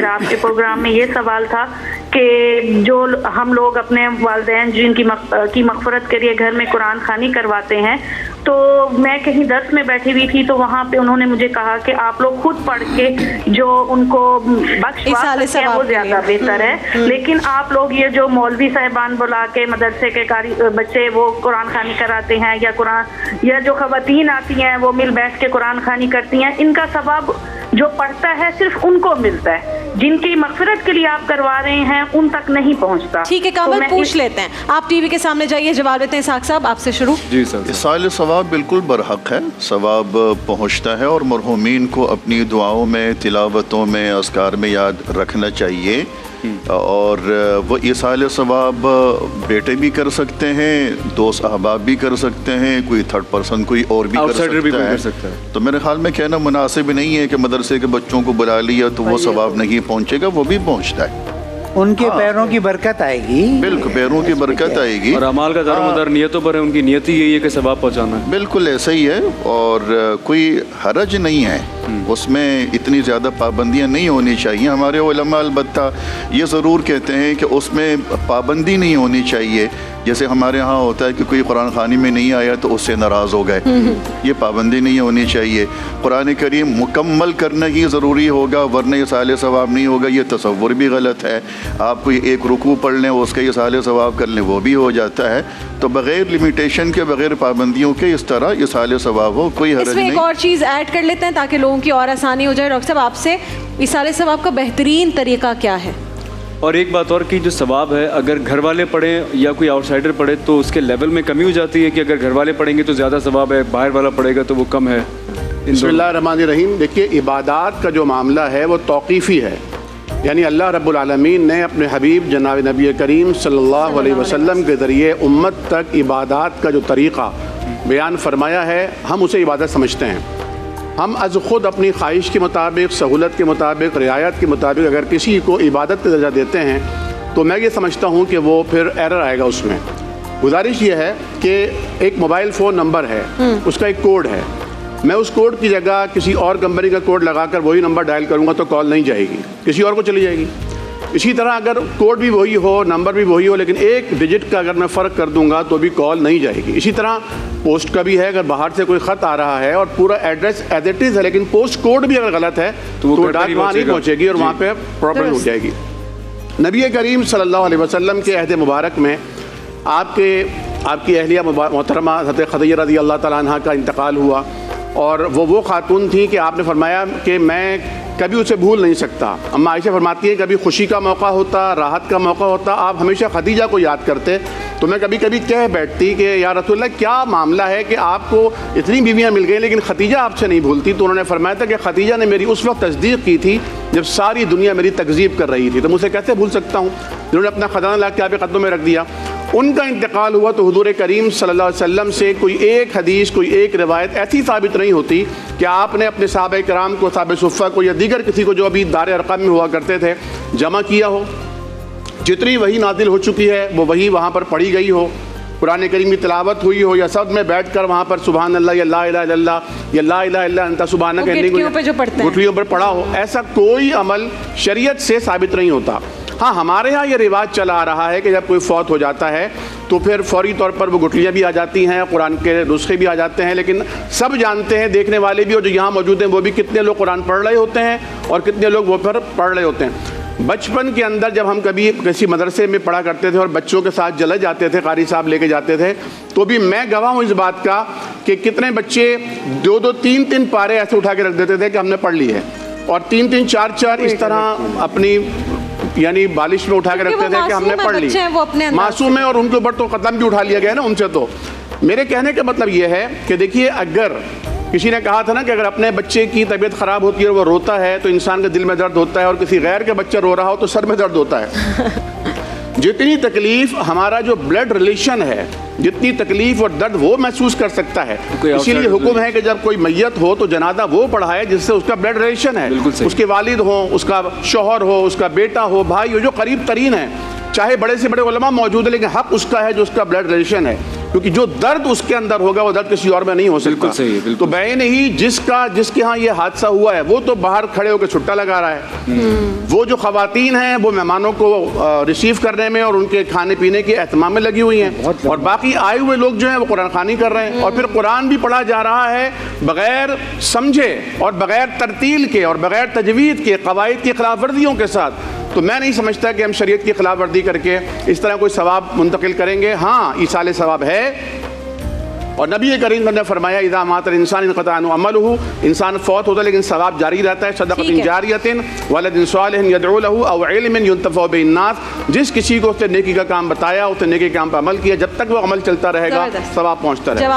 मेरा आपके प्रोग्राम में ये सवाल था कि जो हम लोग अपने वालिदैन जिनकी मग़फ़िरत के लिए घर में कुरान ख़वानी करवाते हैं, तो मैं कहीं दर्स में बैठी हुई थी तो वहाँ पे उन्होंने मुझे कहा कि आप लोग खुद पढ़ के जो उनको बख्शवा सकते हैं वो ज़्यादा बेहतर है, लेकिन आप लोग ये जो मौलवी साहिबान बुला के मदरसे के कारी बच्चे वो कुरान ख़वानी कराते हैं या जो ख़वातीन आती हैं वो मिल बैठ के कुरान ख़वानी करती हैं, इनका सवाब जो पढ़ता है सिर्फ उनको मिलता है, जिनकी मग़फ़िरत के लिए आप करवा रहे हैं उन तक नहीं पहुंचता। ठीक है कामल, पूछ लेते हैं, आप टीवी के सामने जाइए, जवाब देते हैं। साक़ साहब आपसे शुरू। जी सर। इसाले सवाब बिल्कुल बरहक है, सवाब पहुंचता है और मरहूमीन को अपनी दुआओं में, तिलावतों में, अस्कार में याद रखना चाहिए। और वो इसाले सवाब बेटे भी कर सकते हैं, दोस्त अहबाब भी कर सकते हैं, कोई थर्ड पर्सन कोई और भी कर सकता है। तो मेरे ख्याल में कहना मुनासिब नहीं है कि मदरसे के बच्चों को बुला लिया तो वो सवाब नहीं पहुंचेगा, वो भी पहुंचता है। उनके पैरों की बरकत आएगी, बिल्कुल पैरों की बरकत आएगी। और अमाल का दारोमदार नियतों पर है, उनकी नियत ही यही है कि सवाब पहुंचाना है। बिल्कुल ऐसा ही है और कोई हरज नहीं है उसमें, इतनी ज़्यादा पाबंदियां नहीं होनी चाहिए। हमारे उलमा अलबत्ता ये ज़रूर कहते हैं कि उसमें पाबंदी नहीं होनी चाहिए। जैसे हमारे यहाँ होता है कि कोई कुरान ख़वानी में नहीं आया तो उससे नाराज़ हो गए, ये पाबंदी नहीं होनी चाहिए। कुरान करीम मुकम्मल करना ही ज़रूरी होगा, वरना ये साले सवाब नहीं होगा, ये तसव्वुर भी गलत है। आप कोई एक रुकू पढ़ लें उसके ये साले सवाब कर लें वो भी हो जाता है। तो बग़ैर लिमिटेशन के, बग़ैर पाबंदियों के इस तरह ये साले सवाब हो, कोई हरज नहीं। एक और चीज़ ऐड कर लेते हैं ताकि लोगों की और आसानी हो जाए। डॉक्टर साहब आपसे, इस साले सवाब का बेहतरीन तरीका क्या है? और एक बात और कि जो सवाब है अगर घर वाले पढ़ें या कोई आउटसाइडर पढ़े तो उसके लेवल में कमी हो जाती है कि अगर घर वाले पढ़ेंगे तो ज़्यादा सवाब है, बाहर वाला पढ़ेगा तो वो कम है। बिस्मिल्लाहिर्रहमानिर्रहीम। देखिए, इबादात का जो मामला है वो तौक़ीफ़ी है, यानी अल्लाह रब्बुल आलमीन ने अपने हबीब जनाब नबी करीम सल्लल्लाहु अलैहि वसल्लम के ज़रिए उम्मत तक इबादात का जो तरीक़ा बयान फरमाया है, हम उसे इबादत समझते हैं। हम अज़ ख़ुद अपनी ख्वाहिश के मुताबिक, सहूलत के मुताबिक, रियायत के मुताबिक अगर किसी को इबादत का दर्जा देते हैं तो मैं ये समझता हूँ कि वो फिर एरर आएगा उसमें। गुजारिश ये है कि एक मोबाइल फ़ोन नंबर है, उसका एक कोड है, मैं उस कोड की जगह किसी और कंपनी का कोड लगाकर वही नंबर डायल करूँगा तो कॉल नहीं जाएगी, किसी और को चली जाएगी। इसी तरह अगर कोड भी वही हो, नंबर भी वही हो, लेकिन एक डिजिट का अगर मैं फ़र्क कर दूंगा तो भी कॉल नहीं जाएगी। इसी तरह पोस्ट का भी है, अगर बाहर से कोई ख़त आ रहा है और पूरा एड्रेस एज इट इज़ है लेकिन पोस्ट कोड भी अगर गलत है तो डाक वहाँ नहीं पहुँचेगी और वहाँ पर प्रॉब्लम हो जाएगी। नबी करीम सल्लल्लाहु अलैहि वसल्लम के अहद मुबारक में आपकी अहलिया मोहतरमा हज़रत खदीजा रज़ी अल्लाह तआला अन्हा का इंतकाल हुआ और वो खातून थी कि आपने फरमाया कि मैं कभी उसे भूल नहीं सकता। अम्मा आयशा फरमाती हैं कभी खुशी का मौका होता, राहत का मौका होता, आप हमेशा खदीजा को याद करते, तो मैं कभी कभी कह बैठती कि या रसूलल्लाह क्या मामला है कि आपको इतनी बीवियाँ मिल गई लेकिन खदीजा आपसे नहीं भूलती। तो उन्होंने फरमाया था कि खदीजा ने मेरी उस वक्त तस्दीक की थी जब सारी दुनिया मेरी तकज़ीब कर रही थी, तो मुझे कैसे भूल सकता हूँ। जिन्होंने अपना खजाना ला के आपके कदमों में रख दिया। उनका इंतकाल हुआ तो हुजूर करीम सल्लल्लाहु अलैहि वसल्लम से कोई एक हदीस, कोई एक रिवायत ऐसी साबित नहीं होती कि आपने अपने सहाबा कराम को, सहाबा सुफ़ा को या दीगर किसी को जो अभी दारे अरक़म में हुआ करते थे जमा किया हो। जितनी वही नाजिल हो चुकी है वो वही वहाँ पर पढ़ी गई हो, कुरान करीम की तिलावत हुई हो या सब में बैठ कर वहाँ पर सुबहान अल्लाह या ला इलाहा इल्लल्लाह या ला इलाहा इल्ला अंता सुबहानक गुठलियों पर पढ़ा हो, ऐसा कोई अमल शरीयत से साबित नहीं होता। हाँ, हमारे यहाँ ये रिवाज चला आ रहा है कि जब कोई फौत हो जाता है तो फिर फौरी तौर पर वो गुठलियाँ भी आ जाती हैं, कुरान के नुस्खे भी आ जाते हैं, लेकिन सब जानते हैं, देखने वाले भी और जो यहाँ मौजूद हैं वो भी, कितने लोग कुरान पढ़ रहे होते हैं और कितने लोग वो फिर पढ़ रहे होते हैं। बचपन के अंदर जब हम कभी किसी मदरसे में पढ़ा करते थे और बच्चों के साथ जले जाते थे, कारी साहब लेके जाते थे, तो भी मैं गवाह हूँ इस बात का कि कितने बच्चे 2-2, 3-3 पारे ऐसे उठा के रख देते थे कि हमने पढ़ ली है, और 3-3, 4-4 इस तरह अपनी यानी बालिश में उठा के रखते थे कि हमने पढ़ ली। मासूम है और उनके ऊपर तो कदम भी उठा लिया गया ना उनसे। तो मेरे कहने का मतलब ये है कि देखिए, अगर किसी ने कहा था ना कि अगर अपने बच्चे की तबीयत ख़राब होती है और वो रोता है तो इंसान के दिल में दर्द होता है, और किसी गैर के बच्चा रो रहा हो तो सर में दर्द होता है। जितनी तकलीफ़ हमारा जो ब्लड रिलेशन है, जितनी तकलीफ़ और दर्द वो महसूस कर सकता है, इसीलिए हुक्म है कि जब कोई मैयत हो तो जनाजा वो पढ़ाए जिससे उसका ब्लड रिलेशन है, उसके वालिद हो, उसका शौहर हो, उसका बेटा हो, भाई हो, जो करीब तरीन है, चाहे बड़े से बड़े उलमा मौजूद है लेकिन हक उसका है जो उसका ब्लड रिलेशन है। क्योंकि जो दर्द उसके अंदर होगा वो दर्द किसी और में नहीं हो सकता। बिल्कुल सही है, बिल्कुल। तो बैन ही जिसके यहाँ ये हादसा हुआ है वो तो बाहर खड़े होकर छुट्टा लगा रहा है, वो जो खवातीन हैं वो मेहमानों को रिसीव करने में और उनके खाने पीने के एहतमाम में लगी हुई हैं, और बाकी आए हुए लोग जो हैं वो कुरान खानी कर रहे हैं, और फिर कुरान भी पढ़ा जा रहा है बगैर समझे और बगैर तरतील के और बगैर तजवीद के कवायद की खिलाफ वर्जियों के साथ। तो मैं नहीं समझता कि हम शरीयत की खिलाफ वर्जी करके इस तरह कोई सवाब मुंतकिल करेंगे। हाँ, ईसाले सवाब है, और नबी करीम ने फरमाया इज़ा मातर इंसान इनक़ता अन्हु अमलुहु, इंसान फौत होता है लेकिन सवाब जारी रहता है। सदक़तिन जारियतिन वलदिन सालिहिन यदउ लहु औ इल्मिन युंतफ़अ बिन्नास, जिस किसी को उसने नेकी का काम बताया, उसने नेकी के काम पर अमल किया, जब तक वो अमल चलता रहेगा सवाब पहुँचता रहेगा।